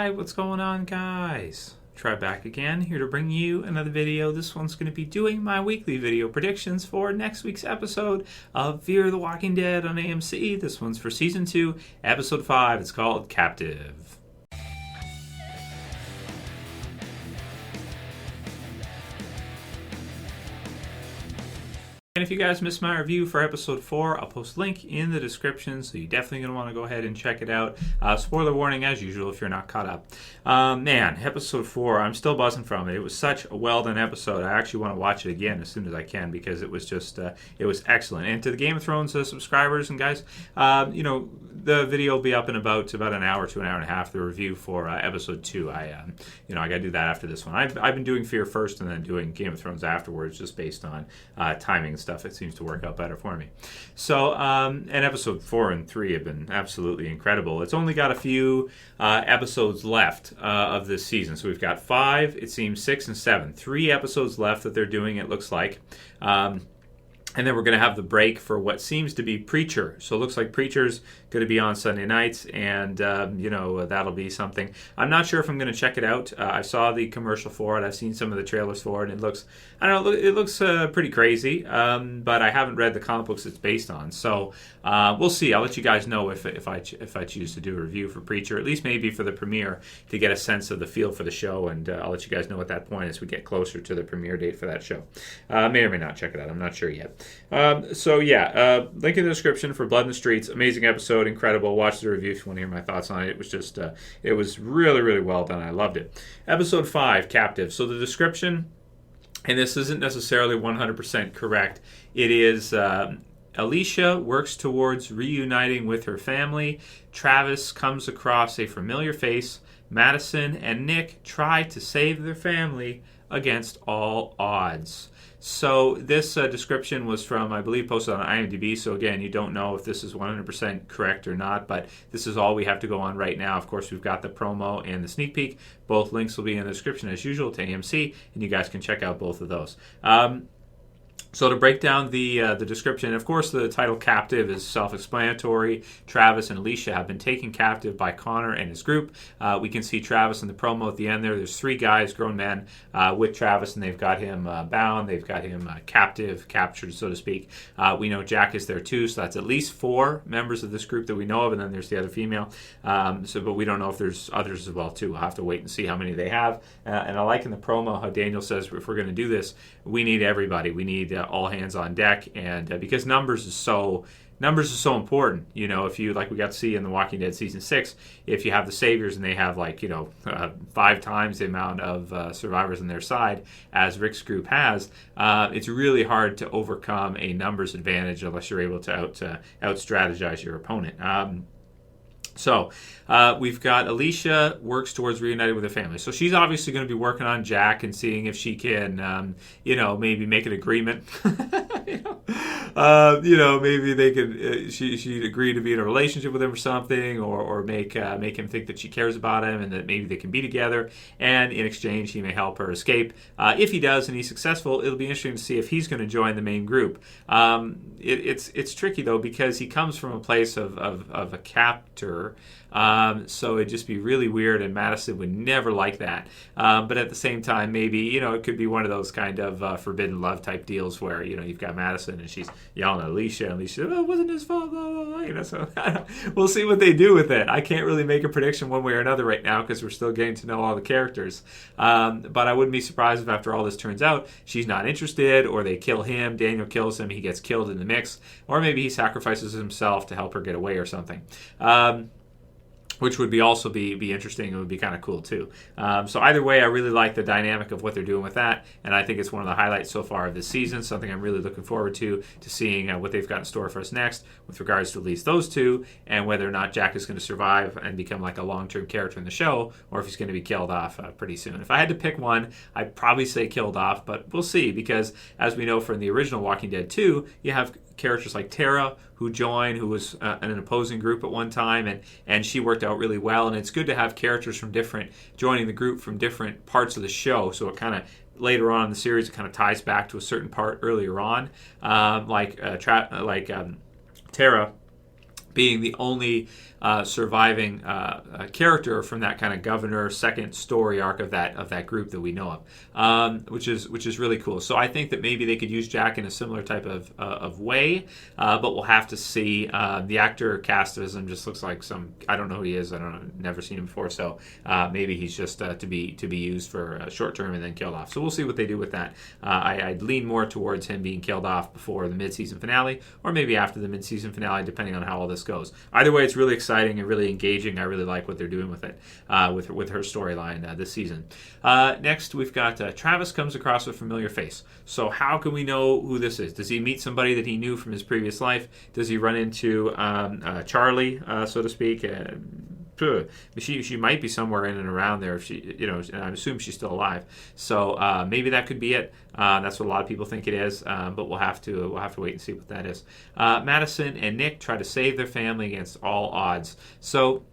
Alright, what's going on, guys? Trev back again, here to bring you another video. This one's going to be doing my weekly video predictions for next week's episode of Fear the Walking Dead on AMC. This one's for Season 2, Episode 5. It's called Captive. And if you guys missed my review for episode 4, I'll post a link in the description, so you're definitely going to want to go ahead and check it out. Spoiler warning as usual if you're not caught up. Man, episode 4, I'm still buzzing from it. It was such a well-done episode. I actually want to watch it again as soon as I can because it was just, it was excellent. And to the Game of Thrones subscribers and guys, the video will be up in about an hour to an hour and a half, the review for episode 2. I got to do that after this one. I've been doing Fear first and then doing Game of Thrones afterwards just based on timing and stuff. It seems to work out better for me. So, and episode 4 and 3 have been absolutely incredible. It's only got a few episodes left of this season. So we've got 5, it seems 6 and 7. 3 episodes left that they're doing, it looks like. And then we're going to have the break for what seems to be Preacher. So it looks like Preacher's going to be on Sunday nights, and, that'll be something. I'm not sure if I'm going to check it out. I saw the commercial for it. I've seen some of the trailers for it, and it looks, it looks pretty crazy, but I haven't read the comic books it's based on. So we'll see. I'll let you guys know if I choose to do a review for Preacher, at least maybe for the premiere, to get a sense of the feel for the show, and I'll let you guys know at that point as we get closer to the premiere date for that show. May or may not check it out. I'm not sure yet. Link in the description for Blood in the Streets. Amazing episode, incredible. Watch the review if you want to hear my thoughts on it. It was just, it was really, really well done. I loved it. Episode 5, Captive. So the description, and this isn't necessarily 100% correct, it is Alicia works towards reuniting with her family. Travis comes across a familiar face. Madison and Nick try to save their family against all odds. So this description was from, I believe, posted on IMDb. So again, you don't know if this is 100% correct or not, but this is all we have to go on right now. Of course, we've got the promo and the sneak peek. Both links will be in the description as usual to AMC, and you guys can check out both of those. So to break down the description, of course, the title Captive is self-explanatory. Travis and Alicia have been taken captive by Connor and his group. We can see Travis in the promo at the end there. There's 3 guys, grown men, with Travis, and they've got him bound. They've got him captured, so to speak. We know Jack is there too, so that's at least 4 members of this group that we know of, and then there's the other female. But we don't know if there's others as well too. We'll have to wait and see how many they have. And I like in the promo how Daniel says, if we're going to do this, we need everybody. We need all hands on deck, and because numbers is so important. If you, like we got to see in The Walking Dead season 6, if you have the Saviors and they have 5 times the amount of survivors on their side as Rick's group has, it's really hard to overcome a numbers advantage unless you're able to out strategize your opponent. So we've got Alicia works towards reuniting with her family. So she's obviously going to be working on Jack and seeing if she can, maybe make an agreement. Maybe they could. She'd agree to be in a relationship with him or something, or make him think that she cares about him and that maybe they can be together. And in exchange, he may help her escape. If he does and he's successful, it'll be interesting to see if he's going to join the main group. It's tricky though because he comes from a place of a captor. So it'd just be really weird, and Madison would never like that. But at the same time, maybe, it could be one of those kind of forbidden love type deals where, you've got Madison and she's yelling at Alicia, and Alicia, it wasn't his fault, blah, blah, blah. So we'll see what they do with it. I can't really make a prediction one way or another right now because we're still getting to know all the characters. But I wouldn't be surprised if after all this turns out she's not interested, or they kill him, Daniel kills him, he gets killed in the mix, or maybe he sacrifices himself to help her get away or something. Which would also be interesting. It would be kind of cool too. So either way, I really like the dynamic of what they're doing with that, and I think it's one of the highlights so far of this season. Something I'm really looking forward to seeing what they've got in store for us next with regards to at least those two, and whether or not Jack is going to survive and become like a long-term character in the show, or if he's going to be killed off pretty soon. If I had to pick one, I'd probably say killed off, but we'll see, because as we know from the original Walking Dead 2, you have characters like Tara who joined, who was in an opposing group at one time, and she worked out really well. And it's good to have characters from joining the group from different parts of the show, so it kind of later on in the series it kind of ties back to a certain part earlier on, Tara being the only surviving character from that kind of governor second story arc of that group that we know of, which is really cool. So I think that maybe they could use Jack in a similar type of way, but we'll have to see. The actor cast as him just looks like I don't know who he is. I don't know, never seen him before. So maybe he's just to be used for a short term and then killed off. So we'll see what they do with that. I'd lean more towards him being killed off before the mid-season finale, or maybe after the mid-season finale, depending on how all this goes. Either way, it's really exciting and really engaging. I really like what they're doing with it, with her storyline this season. Next, we've got Travis comes across a familiar face. So how can we know who this is? Does he meet somebody that he knew from his previous life? Does he run into Charlie, so to speak? She might be somewhere in and around there. If she, and I assume she's still alive. So maybe that could be it. That's what a lot of people think it is. But we'll have to wait and see what that is. Madison and Nick try to save their family against all odds. So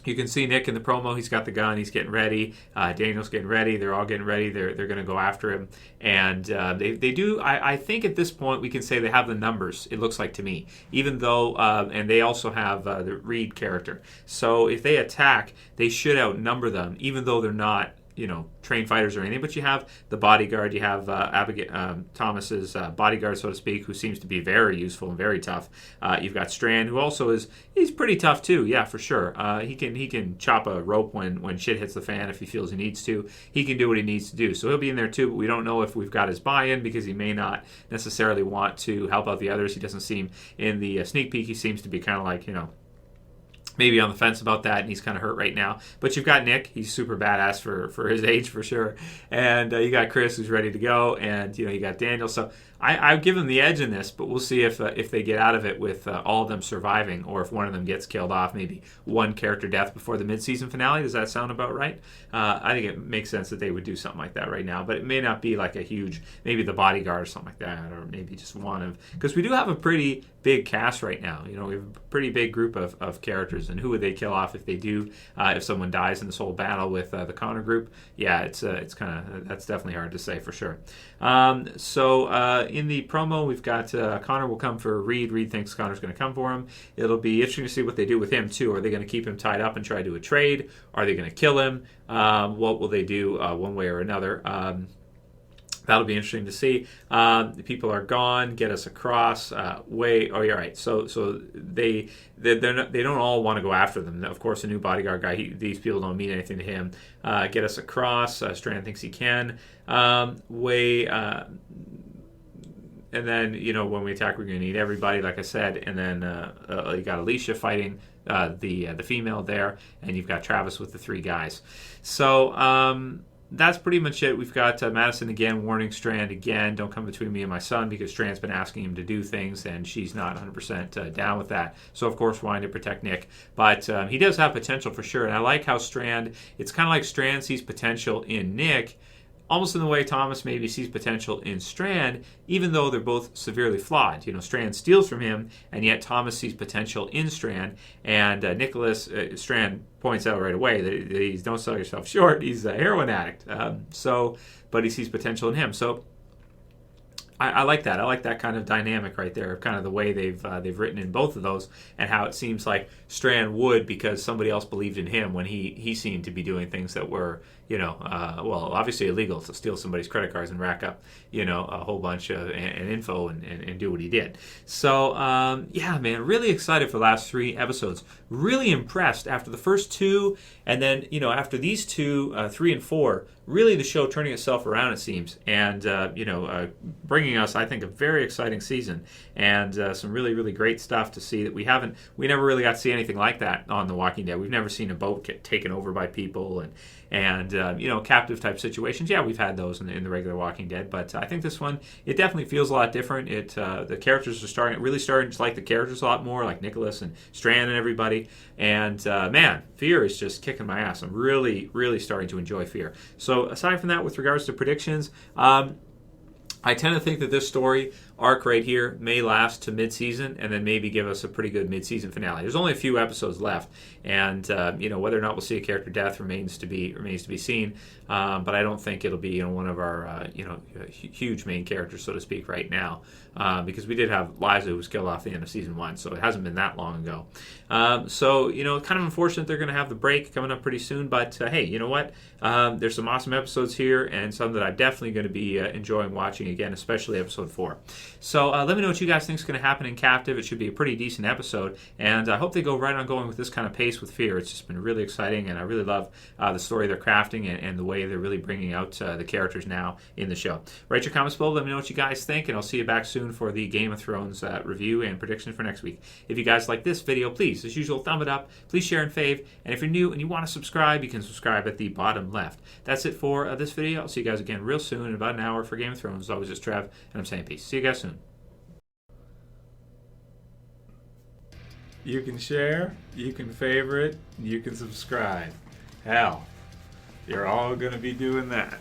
you can see Nick in the promo. He's got the gun. He's getting ready. Daniel's getting ready. They're all getting ready. They're going to go after him. And they do. I think at this point we can say they have the numbers. It looks like to me, even though and they also have the Reed character. So if they attack, they should outnumber them, even though they're not trained fighters or anything. But you have the bodyguard. You have Abigail Thomas's bodyguard, so to speak, who seems to be very useful and very tough. You've got Strand, who also he's pretty tough too. Yeah, for sure. He can chop a rope when shit hits the fan if he feels he needs to. He can do what he needs to do. So he'll be in there too. But we don't know if we've got his buy-in, because he may not necessarily want to help out the others. He doesn't seem in the sneak peek. He seems to be kind of like maybe on the fence about that, and he's kind of hurt right now. But you've got Nick. He's super badass for his age, for sure. And you got Chris, who's ready to go. And, you got Daniel. So I give him the edge in this, but we'll see if they get out of it with all of them surviving, or if one of them gets killed off, maybe one character death before the mid-season finale. Does that sound about right? I think it makes sense that they would do something like that right now, but it may not be like a huge, maybe the bodyguard or something like that, or maybe just one of, because we do have a pretty big cast right now. We have a pretty big group of characters, and who would they kill off if they do, if someone dies in this whole battle with the Connor group? Yeah, it's kind of, that's definitely hard to say for sure. In the promo, we've got Connor will come for Reed. Reed thinks Connor's going to come for him. It'll be interesting to see what they do with him, too. Are they going to keep him tied up and try to do a trade? Are they going to kill him? What will they do one way or another? That'll be interesting to see. The people are gone. Get us across. Oh, you're right. So they don't all want to go after them. Of course, the new bodyguard guy. These people don't mean anything to him. Get us across. Strand thinks he can. And then, when we attack, we're going to need everybody, like I said. And then you got Alicia fighting the female there, and you've got Travis with the three guys. So that's pretty much it. We've got Madison again warning Strand again, don't come between me and my son, because Strand's been asking him to do things, and she's not 100% down with that. So, of course, wanting to protect Nick. But he does have potential for sure, and I like how it's kind of like Strand sees potential in Nick, almost in the way Thomas maybe sees potential in Strand, even though they're both severely flawed. Strand steals from him, and yet Thomas sees potential in Strand. And Strand points out right away that he's, don't sell yourself short, he's a heroin addict. But he sees potential in him. So I like that. I like that kind of dynamic right there, kind of the way they've written in both of those, and how it seems like Strand would, because somebody else believed in him when he seemed to be doing things that were, obviously illegal, to steal somebody's credit cards and rack up, a whole bunch of and info and do what he did. So, man, really excited for the last 3 episodes. Really impressed after the first 2, and then, after these 2, 3 and 4, really the show turning itself around, it seems, and, bringing us, I think, a very exciting season, and some really, really great stuff to see that we never really got to see anything like that on The Walking Dead. We've never seen a boat get taken over by people and captive type situations. Yeah, we've had those in the regular Walking Dead, but I think this one, it definitely feels a lot different. The characters are starting to like the characters a lot more, like Nicholas and Strand and everybody. And man, Fear is just kicking my ass. I'm really, really starting to enjoy Fear. So aside from that, with regards to predictions, I tend to think that this story arc right here may last to mid-season and then maybe give us a pretty good mid-season finale. There's only a few episodes left, and whether or not we'll see a character death remains to be seen. But I don't think it'll be one of our huge main characters, so to speak, right now, because we did have Liza who was killed off the end of season 1, so it hasn't been that long ago. So kind of unfortunate they're going to have the break coming up pretty soon. But hey, you know what? There's some awesome episodes here, and some that I'm definitely going to be enjoying watching again, especially episode 4. So let me know what you guys think is going to happen in Captive. It should be a pretty decent episode, and I hope they go right on going with this kind of pace with Fear. It's just been really exciting, and I really love the story they're crafting and the way they're really bringing out the characters now in the show. Write your comments below. Let me know what you guys think, and I'll see you back soon for the Game of Thrones review and prediction for next week. If you guys like this video, please, as usual, thumb it up. Please share and fave. And if you're new and you want to subscribe, you can subscribe at the bottom left. That's it for this video. I'll see you guys again real soon in about an hour for Game of Thrones. As always, it's Trev, and I'm saying peace. See you guys soon. You can share, you can favorite, you can subscribe. Hell, you're all going to be doing that.